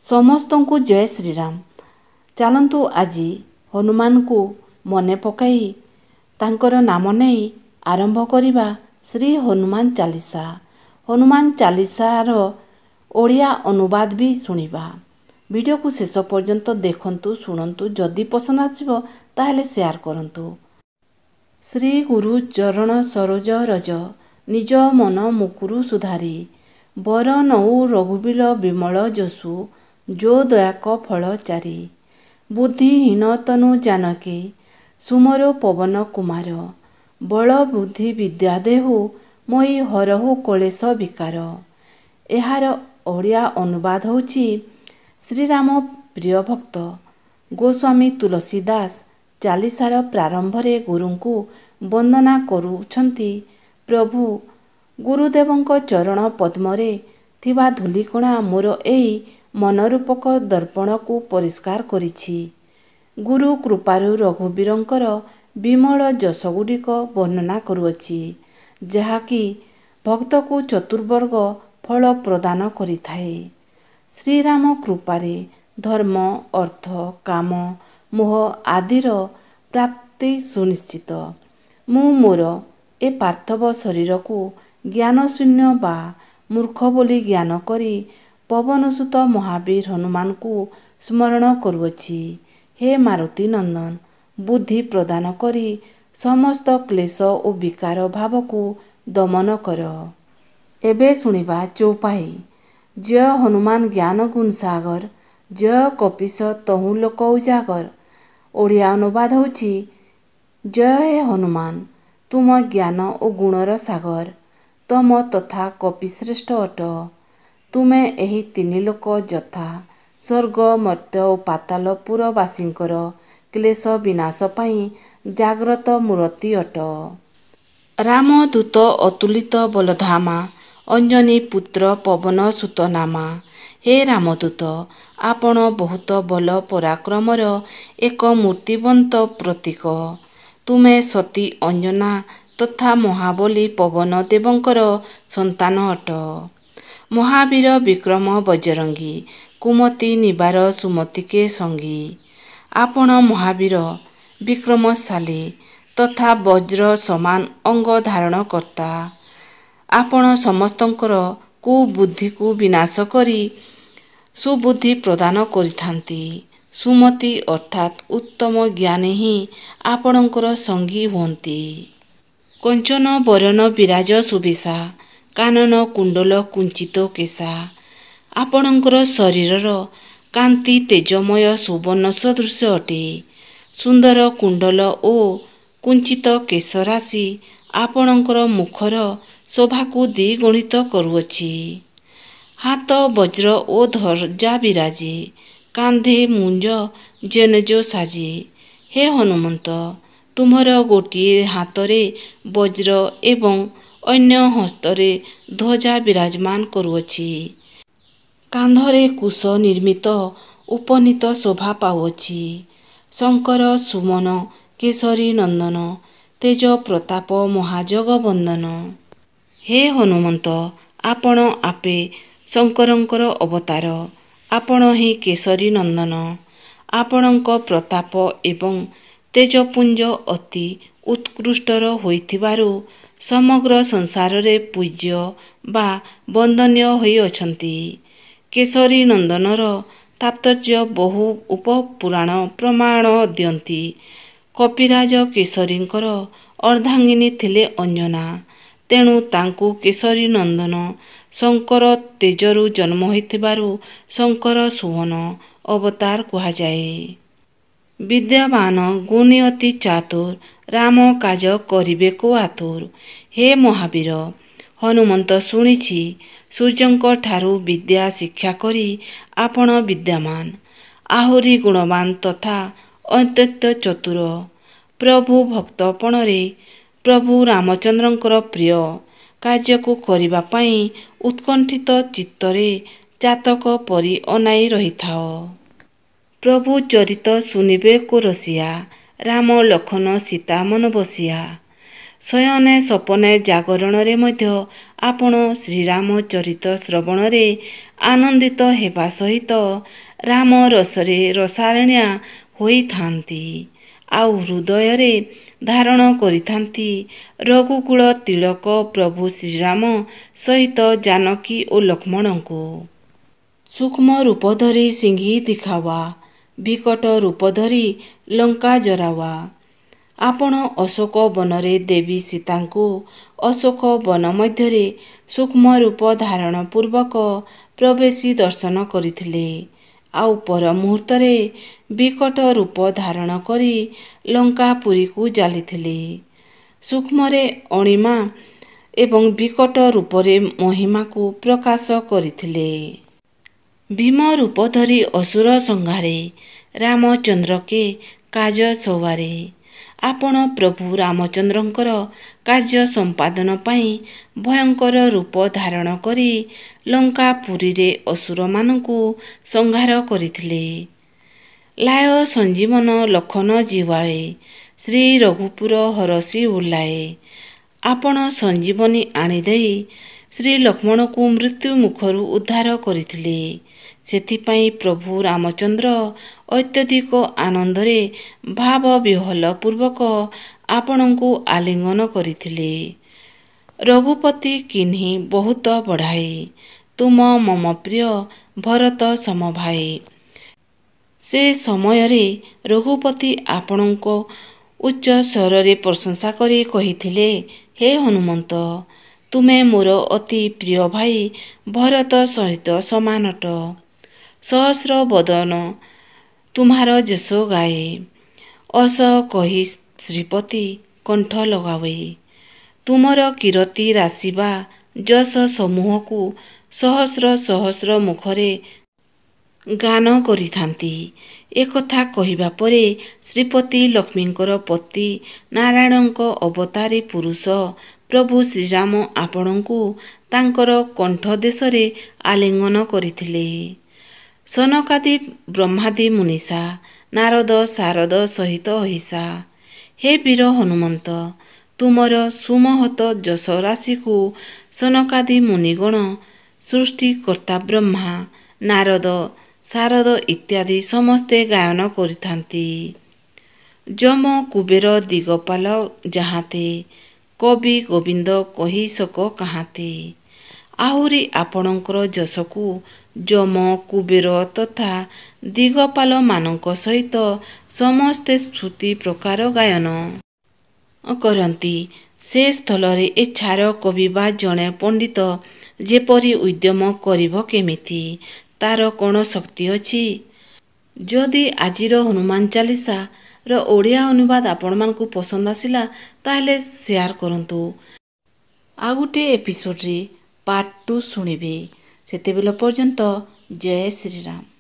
ସମସ୍ତଙ୍କୁ ଜୟ ଶ୍ରୀରାମ। ଚାଲନ୍ତୁ ଆଜି ହନୁମାନଙ୍କୁ ମନେ ପକାଇ ତାଙ୍କର ନାମ ନେଇ ଆରମ୍ଭ କରିବା ଶ୍ରୀ ହନୁମାନ ଚାଳିଶା। ହନୁମାନ ଚାଳିଶାର ଓଡ଼ିଆ ଅନୁବାଦ ବି ଶୁଣିବା। ଭିଡ଼ିଓକୁ ଶେଷ ପର୍ଯ୍ୟନ୍ତ ଦେଖନ୍ତୁ, ଶୁଣନ୍ତୁ। ଯଦି ପସନ୍ଦ ଆସିବ ତାହେଲେ ସେୟାର କରନ୍ତୁ। ଶ୍ରୀ ଗୁରୁ ଚରଣ ସରୋଜ ରଜ, ନିଜ ମନ ମୁକୁରୁ ସୁଧାରି। ବର ନଉ ରଘୁବୀର ବିମଳ ଯଶୁ, ଯୋ ଦୟାକ ଫଳ ଚାରି। ବୁଦ୍ଧିହୀନ ତନୁ ଜାନକୀ, ସୁମରୋ ପବନ କୁମାର। ବଳ ବୁଦ୍ଧି ବିଦ୍ୟା ଦେହୁ, ମୋହି ହରହୁ କଳେଶ ବିକାର। ଏହାର ଓଡ଼ିଆ ଅନୁବାଦ ହେଉଛି ଶ୍ରୀରାମ ପ୍ରିୟ ଭକ୍ତ ଗୋସ୍ୱାମୀ ତୁଳସୀ ଦାସ ଚାଳିଶାର ପ୍ରାରମ୍ଭରେ ଗୁରୁଙ୍କୁ ବନ୍ଦନା କରୁଛନ୍ତି। ପ୍ରଭୁ ଗୁରୁଦେବଙ୍କ ଚରଣ ପଦ୍ମରେ ଥିବା ଧୂଳିକଣା ମୋର ଏହି ମନରୂପକ ଦର୍ପଣକୁ ପରିଷ୍କାର କରିଛି। ଗୁରୁ କୃପାରୁ ରଘୁବୀରଙ୍କର ବିମଳ ଯଶଗୁଡ଼ିକ ବର୍ଣ୍ଣନା କରୁଅଛି, ଯାହାକି ଭକ୍ତକୁ ଚତୁର୍ବର୍ଗ ଫଳ ପ୍ରଦାନ କରିଥାଏ। ଶ୍ରୀରାମ କୃପାରେ ଧର୍ମ, ଅର୍ଥ, କାମ, ମୋହ ଆଦିର ପ୍ରାପ୍ତି ସୁନିଶ୍ଚିତ। ମୁଁ ମୋର ଏ ପାର୍ଥବ ଶରୀରକୁ ଜ୍ଞାନଶୂନ୍ୟ ବା ମୂର୍ଖ ବୋଲି ଜ୍ଞାନ କରି ପବନସୁତ ମହାବୀର ହନୁମାନଙ୍କୁ ସ୍ମରଣ କରୁଅଛି। ହେ ମାରୁତି ନନ୍ଦନ, ବୁଦ୍ଧି ପ୍ରଦାନ କରି ସମସ୍ତ କ୍ଲେଶ ଓ ବିକାର ଭାବକୁ ଦମନ କର। ଏବେ ଶୁଣିବା ଚୌପାଇ। ଜୟ ହନୁମାନ ଜ୍ଞାନ ଗୁଣ ସାଗର, ଜୟ କପିଶ ତହୁଁ ଲୋକ ଉଜାଗର। ଓଡ଼ିଆ ଅନୁବାଦ ହେଉଛି ଜୟ ହେ ହନୁମାନ, ତୁମ ଜ୍ଞାନ ଓ ଗୁଣର ସାଗର। ତମ ତଥା କପିଶ୍ରେଷ୍ଠ ଅଟ। ତୁମେ ଏହି ତିନି ଲୋକ ଯଥା ସ୍ୱର୍ଗ, ମର୍ତ୍ତ୍ୟ ଓ ପାତାଳ ପୁରବାସୀଙ୍କର କ୍ଲେଶ ବିନାଶ ପାଇଁ ଜାଗ୍ରତ ମୂରତି ଅଟ। ରାମଦୂତ ଅତୁଳିତ ବଳଧାମା, ଅଞ୍ଜନୀ ପୁତ୍ର ପବନ ସୁତ ନାମା। ହେ ରାମଦୂତ, ଆପଣ ବହୁତ ବଳ ପରାକ୍ରମର ଏକ ମୂର୍ତ୍ତିବନ୍ତ ପ୍ରତୀକ। ତୁମେ ସତୀ ଅଞ୍ଜନା ତଥା ମହାବଳୀ ପବନ ଦେବଙ୍କର ସନ୍ତାନ ଅଟ। ମହାବୀର ବିକ୍ରମ ବଜରଙ୍ଗୀ, କୁମତି ନିବାର ସୁମତିକେ ସଙ୍ଗୀ। ଆପଣ ମହାବୀର, ବିକ୍ରମଶାଳୀ ତଥା ବଜ୍ର ସମାନ ଅଙ୍ଗ ଧାରଣ କର୍ତ୍ତା। ଆପଣ ସମସ୍ତଙ୍କର କୁବୁଦ୍ଧିକୁ ବିନାଶ କରି ସୁବୁଦ୍ଧି ପ୍ରଦାନ କରିଥାନ୍ତି। ସୁମତି ଅର୍ଥାତ୍ ଉତ୍ତମ ଜ୍ଞାନୀ ହିଁ ଆପଣଙ୍କର ସଙ୍ଗୀ ହୁଅନ୍ତି। କଞ୍ଚନ ବରନ ବିରାଜ ସୁବେଶା, କାନନ କୁଣ୍ଡଲ କୁଞ୍ଚିତ କେଶା। ଆପଣଙ୍କର ଶରୀରର କାନ୍ତି ତେଜମୟ ସୁବର୍ଣ୍ଣ ସଦୃଶ ଅଟେ। ସୁନ୍ଦର କୁଣ୍ଡଲ ଓ କୁଞ୍ଚିତ କେଶରାଶି ଆପଣଙ୍କର ମୁଖର ଶୋଭାକୁ ଦ୍ୱିଗୁଣିତ କରୁଅଛି। ହାତ ବଜ୍ର ଓ ଧ୍ୱଜା ବିରାଜେ, କାନ୍ଧେ ମୁଞ୍ଜ ଜନେଜ ସାଜେ। ହେ ହନୁମନ୍ତ, ତୁମର ଗୋଟିଏ ହାତରେ ବଜ୍ର ଏବଂ ଅନ୍ୟ ହସ୍ତରେ ଧ୍ୱଜା ବିରାଜମାନ କରୁଅଛି। କାନ୍ଧରେ କୁଶ ନିର୍ମିତ ଉପନୀତ ଶୋଭା ପାଉଅଛି। ଶଙ୍କର ସୁମନ କେଶରୀ ନନ୍ଦନ, ତେଜ ପ୍ରତାପ ମହାଜଗବନ୍ଦନ। ହେ ହନୁମନ୍ତ, ଆପଣ ଆପେ ଶଙ୍କରଙ୍କର ଅବତାର। ଆପଣ ହିଁ କେଶରୀ ନନ୍ଦନ। ଆପଣଙ୍କ ପ୍ରତାପ ଏବଂ ତେଜପୁଞ୍ଜ ଅତି ଉତ୍କୃଷ୍ଟର ହୋଇଥିବାରୁ ସମଗ୍ର ସଂସାରରେ ପୂଜ୍ୟ ବା ବନ୍ଦନୀୟ ହୋଇଅଛନ୍ତି। କେଶରୀ ନନ୍ଦନର ତାତ୍ପର୍ଯ୍ୟ ବହୁ ଉପପୁରାଣ ପ୍ରମାଣ ଦିଅନ୍ତି। କପିରାଜ କେଶରୀଙ୍କର ଅର୍ଦ୍ଧାଙ୍ଗିନୀ ଥିଲେ ଅଞ୍ଜନା, ତେଣୁ ତାଙ୍କୁ କେଶରୀ ନନ୍ଦନ। ଶଙ୍କର ତେଜରୁ ଜନ୍ମ ହୋଇଥିବାରୁ ଶଙ୍କର ସୁବନ ଅବତାର କୁହାଯାଏ। ବିଦ୍ୟାବାନ ଗୁଣୀ ଅତି ଚାତୁର, ରାମ କାଜ କରିବେକୁ ଆତୁର। ହେ ମହାବୀର ହନୁମନ୍ତ, ଶୁଣିଛି ସୂର୍ଯ୍ୟଙ୍କ ଠାରୁ ବିଦ୍ୟା ଶିକ୍ଷା କରି ଆପଣ ବିଦ୍ୟାମାନ, ଆହୁରି ଗୁଣବାନ ତଥା ଅତ୍ୟନ୍ତ ଚତୁର। ପ୍ରଭୁ ଭକ୍ତପଣରେ ପ୍ରଭୁ ରାମଚନ୍ଦ୍ରଙ୍କର ପ୍ରିୟ କାର୍ଯ୍ୟକୁ କରିବା ପାଇଁ ଉତ୍କଣ୍ଠିତ ଚିତ୍ତରେ ଚାତକ ପରି ଅନାଇ ରହିଥାଅ। ପ୍ରଭୁ ଚରିତ ଶୁଣିବେ କୋ ରସିଆ, ରାମ ଲଖନ ସୀତା ମନ ବସିଆ। ଶୟନେ ସପନେ ଜାଗରଣରେ ମଧ୍ୟ ଆପଣ ଶ୍ରୀରାମ ଚରିତ ଶ୍ରବଣରେ ଆନନ୍ଦିତ ହେବା ସହିତ ରାମ ରସରେ ରସାୟଣିଆ ହୋଇଥାନ୍ତି ଆଉ ହୃଦୟରେ ଧାରଣ କରିଥାନ୍ତି ରଘୁକୁଳ ତିଳକ ପ୍ରଭୁ ଶ୍ରୀରାମ ସହିତ ଜାନକୀ ଓ ଲକ୍ଷ୍ମଣଙ୍କୁ। ସୂକ୍ଷ୍ମ ରୂପ ଧରି ସିଂହୀ ଦିଖାवा, ବିକଟ ରୂପ ଧରି ଲଙ୍କା ଜରାवा। ଆପଣ ଅଶୋକ ବନରେ ଦେବୀ ସୀତାଙ୍କୁ ଅଶୋକ ବନ ମଧ୍ୟରେ ସୂକ୍ଷ୍ମ ରୂପ ଧାରଣ ପୂର୍ବକ ପ୍ରବେଶୀ ଦର୍ଶନ କରିଥିଲେ ଆଉ ପର ମୁହୂର୍ତ୍ତରେ ବିକଟ ରୂପ ଧାରଣ କରି ଲଙ୍କାପୁରୀକୁ ଜାଲିଥିଲେ। ସୂକ୍ଷ୍ମରେ ଅଣିମା ଏବଂ ବିକଟ ରୂପରେ ମହିମାକୁ ପ୍ରକାଶ କରିଥିଲେ। ଭୀମ ରୂପ ଧରି ଅସୁର ସଂହାରେ, ରାମଚନ୍ଦ୍ରକେ କାଜ ସବାରେ। ଆପଣ ପ୍ରଭୁ ରାମଚନ୍ଦ୍ରଙ୍କର କାର୍ଯ୍ୟ ସମ୍ପାଦନ ପାଇଁ ଭୟଙ୍କର ରୂପ ଧାରଣ କରି ଲଙ୍କାପୁରୀରେ ଅସୁରମାନଙ୍କୁ ସଂହାର କରିଥିଲେ। ଲାୟ ସଞ୍ଜୀବନ ଲଖନ ଜିହ୍ୱାଏ, ଶ୍ରୀ ରଘୁପୁର ହରଷି ଉଲ୍ଲାଏ। ଆପଣ ସଞ୍ଜୀବନୀ ଆଣିଦେଇ ଶ୍ରୀ ଲକ୍ଷ୍ମଣଙ୍କୁ ମୃତ୍ୟୁ ମୁଖରୁ ଉଦ୍ଧାର କରିଥିଲେ। ସେଥିପାଇଁ ପ୍ରଭୁ ରାମଚନ୍ଦ୍ର ଅତ୍ୟଧିକ ଆନନ୍ଦରେ ଭାବ ବିହ୍ୱଲ ପୂର୍ବକ ଆପଣଙ୍କୁ ଆଲିଙ୍ଗନ କରିଥିଲେ। ରଘୁପତି କିହ୍ନି ବହୁତ ବଢ଼ାଏ, ତୁମ ମମ ପ୍ରିୟ ଭରତ ସମଭାଇ। ସେ ସମୟରେ ରଘୁପତି ଆପଣଙ୍କ ଉଚ୍ଚ ସ୍ୱରରେ ପ୍ରଶଂସା କରି କହିଥିଲେ, ହେ ହନୁମନ୍ତ, ତୁମେ ମୋର ଅତି ପ୍ରିୟ ଭାଇ ଭରତ ସହିତ ସମାନଟ। ସହସ୍ର ବଦନ ତୁମ୍ହାର ଯଶ ଗାଏ, ଅସ କହି ଶ୍ରୀପତି କଣ୍ଠ ଲଗାଏ। ତୁମର କୀରତି ରାଶି ବା ଯଶ ସମୂହକୁ ସହସ୍ର ସହସ୍ର ମୁଖରେ ଗାନ କରିଥାନ୍ତି। ଏକଥା କହିବା ପରେ ଶ୍ରୀପତି ଲକ୍ଷ୍ମୀଙ୍କର ପତି ନାରାୟଣଙ୍କ ଅବତାରୀ ପୁରୁଷ ପ୍ରଭୁ ଶ୍ରୀରାମ ଆପଣଙ୍କୁ ତାଙ୍କର କଣ୍ଠଦେଶରେ ଆଲିଙ୍ଗନ କରିଥିଲେ। ସନକାଦି ବ୍ରହ୍ମାଦି ମୁନିଷା, ନାରଦ ସାରଦ ସହିତ ଅହିସା। ହେ ବୀର ହନୁମନ୍ତ, ତୁମର ସୁମହତ ଯଶ ରାଶିକୁ ସନକାଦି ମୁନିଗଣ, ସୃଷ୍ଟିକର୍ତ୍ତା ବ୍ରହ୍ମା, ନାରଦ, ସାରଦ ଇତ୍ୟାଦି ସମସ୍ତେ ଗାୟନ କରିଥାନ୍ତି। ଯମ କୁବେର ଦିଗପାଲ ଯାହାତେ, କବି ଗୋବିନ୍ଦ କହି ସକ କାହାତେ। ଆହୁରି ଆପଣଙ୍କର ଯଶକୁ ଯମ କୁବେର ତଥା ଦିଗପାଲମାନଙ୍କ ସହିତ ସମସ୍ତେ ସ୍ତୁତି ପ୍ରକାର ଗାୟନ କରନ୍ତି। ସେ ସ୍ଥଳରେ ଏଛାର କବି ବା ଜଣେ ପଣ୍ଡିତ ଯେପରି ଉଦ୍ୟମ କରିବ କେମିତି, ତାର କ'ଣ ଶକ୍ତି ଅଛି? ଯଦି ଆଜିର ହନୁମାନ ଚାଳିଶାର ଓଡ଼ିଆ ଅନୁବାଦ ଆପଣମାନଙ୍କୁ ପସନ୍ଦ ଆସିଲା ତାହେଲେ ସେୟାର କରନ୍ତୁ। ଆଉ ଗୋଟିଏ ଏପିସୋଡ଼ରେ ପାର୍ଟ 2 ଶୁଣିବେ। ସେତେବେଳ ପର୍ଯ୍ୟନ୍ତ ଜୟ ଶ୍ରୀରାମ।